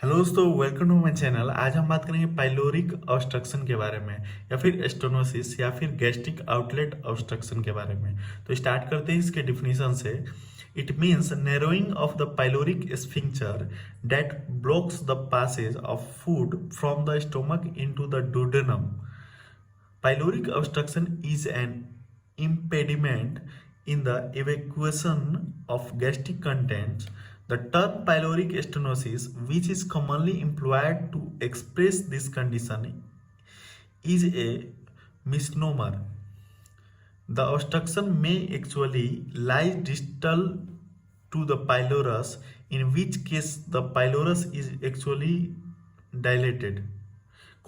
Hello दोस्तों, welcome to my channel. आज हम बात करेंगे पाइलोरिक ऑब्स्ट्रक्शन के बारे में या फिर स्टेनोसिस या फिर गैस्ट्रिक आउटलेट ऑब्स्ट्रक्शन के बारे में। तो स्टार्ट करते हैं इसके डिफिनीशन से। It means narrowing of the pyloric sphincter that blocks the passage of food from the stomach into the duodenum. Pyloric obstruction is an impediment in the evacuation of gastric contents. The term pyloric stenosis, which is commonly employed to express this condition, is a misnomer. The obstruction may actually lie distal to the pylorus, in which case the pylorus is actually dilated.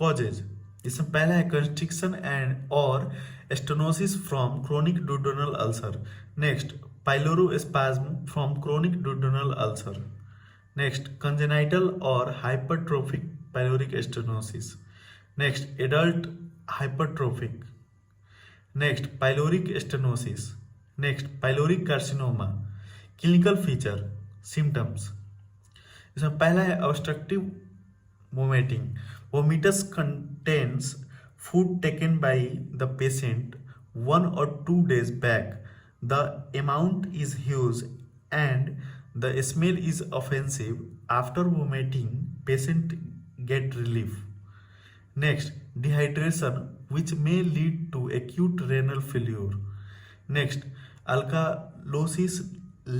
Causes: इसमें पहला है constriction and और stenosis from chronic duodenal ulcer. Next, pylorospasm from chronic duodenal ulcer. Next, congenital और hypertrophic pyloric stenosis. Next, adult hypertrophic. Next, pyloric stenosis. Next, pyloric carcinoma. Clinical feature, symptoms. इसमें पहला है obstructive vomiting. Vomitus contains food taken by the patient 1 or 2 days back. The amount is huge and the smell is offensive. After vomiting, patient get relief. Next, dehydration, which may lead to acute renal failure. Next, alkalosis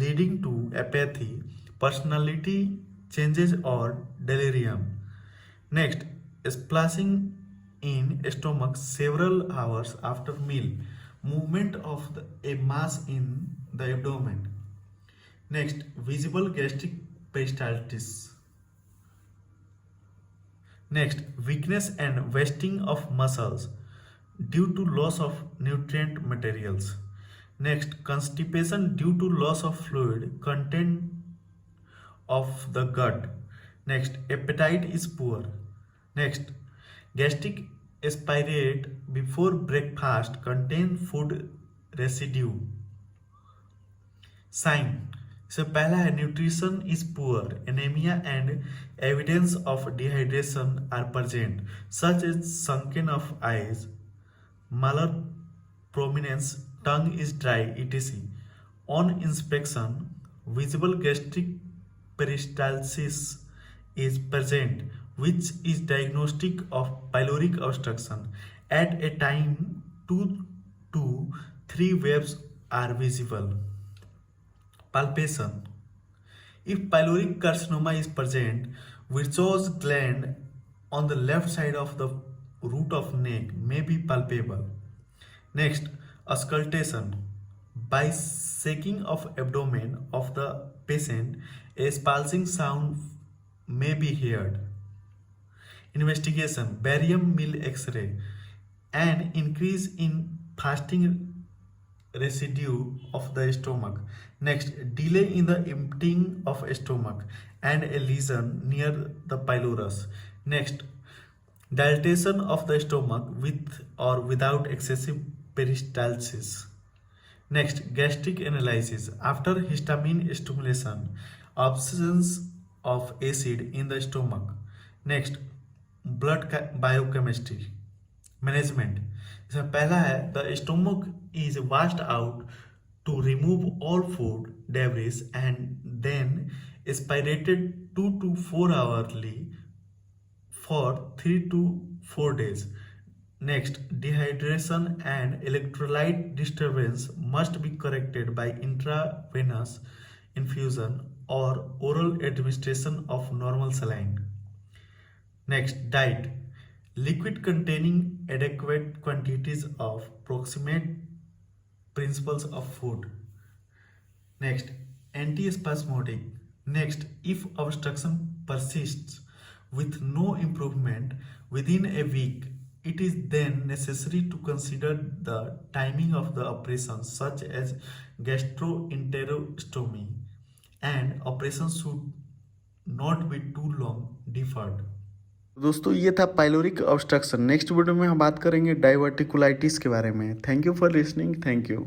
leading to apathy, personality changes or delirium. Next, splashing in stomach several hours after meal, movement of a mass in the abdomen. Next, visible gastric peristalsis. Next, weakness and wasting of muscles due to loss of nutrient materials. Next, constipation due to loss of fluid content of the gut. Next, appetite is poor. Next, gastric aspirate before breakfast contain food residue. Sign. So पहला है nutrition is poor, anemia and evidence of dehydration are present, such as sunken of eyes, malar prominence, tongue is dry, etc. On inspection, visible gastric peristalsis is present, which is diagnostic of pyloric obstruction. At a time, 2 to 3 waves are visible. Palpation. If pyloric carcinoma is present, Virchow's gland on the left side of the root of neck may be palpable. Next, auscultation. By shaking of abdomen of the patient, a spalsing sound may be heard. Investigation. Barium meal X-ray. An increase in fasting residue of the stomach. Next, delay in the emptying of stomach and a lesion near the pylorus. Next, dilatation of the stomach with or without excessive peristalsis. Next, gastric analysis. After histamine stimulation, absence of acid in the stomach. Next, blood biochemistry. Management. इसमें पहला है the stomach is washed out to remove all food debris and then aspirated 2 to 4 hourly for 3 to 4 days. Next, dehydration and electrolyte disturbance must be corrected by intravenous infusion or oral administration of normal saline. Next, diet. Liquid containing adequate quantities of proximate principles of food. Next, antispasmodic. Next, if obstruction persists with no improvement within a week, it is then necessary to consider the timing of the operation, such as gastroenterostomy, and operation should not be too long deferred. दोस्तों, ये था pyloric obstruction. Next video में हम बात करेंगे diverticulitis के बारे में। Thank you for listening. Thank you.